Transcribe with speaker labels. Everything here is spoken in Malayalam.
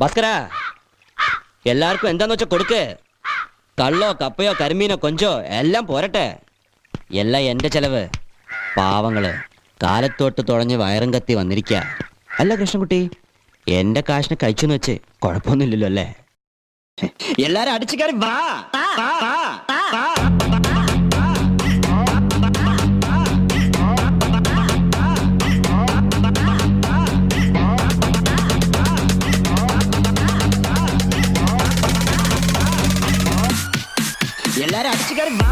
Speaker 1: ഭാസ്കര, എല്ലാവർക്കും എന്താന്ന് വെച്ചാ കൊടുക്ക്. കള്ളോ കപ്പയോ കരിമീനോ കൊഞ്ചോ എല്ലാം പോരട്ടെ. എല്ലാം എന്റെ ചെലവ്. പാവങ്ങള് കാലത്തോട്ട് തുഴഞ്ഞ് വയറും കത്തി വന്നിരിക്ക. അല്ല കൃഷ്ണൻകുട്ടി, എന്റെ കാശിന് കഴിച്ചെന്ന് വെച്ച് കുഴപ്പമൊന്നുമില്ലല്ലോ അല്ലേ? എല്ലാരും അടിച്ചു കയറി വാ. എല്ലാരും അടിച്ചു കയറി വാ.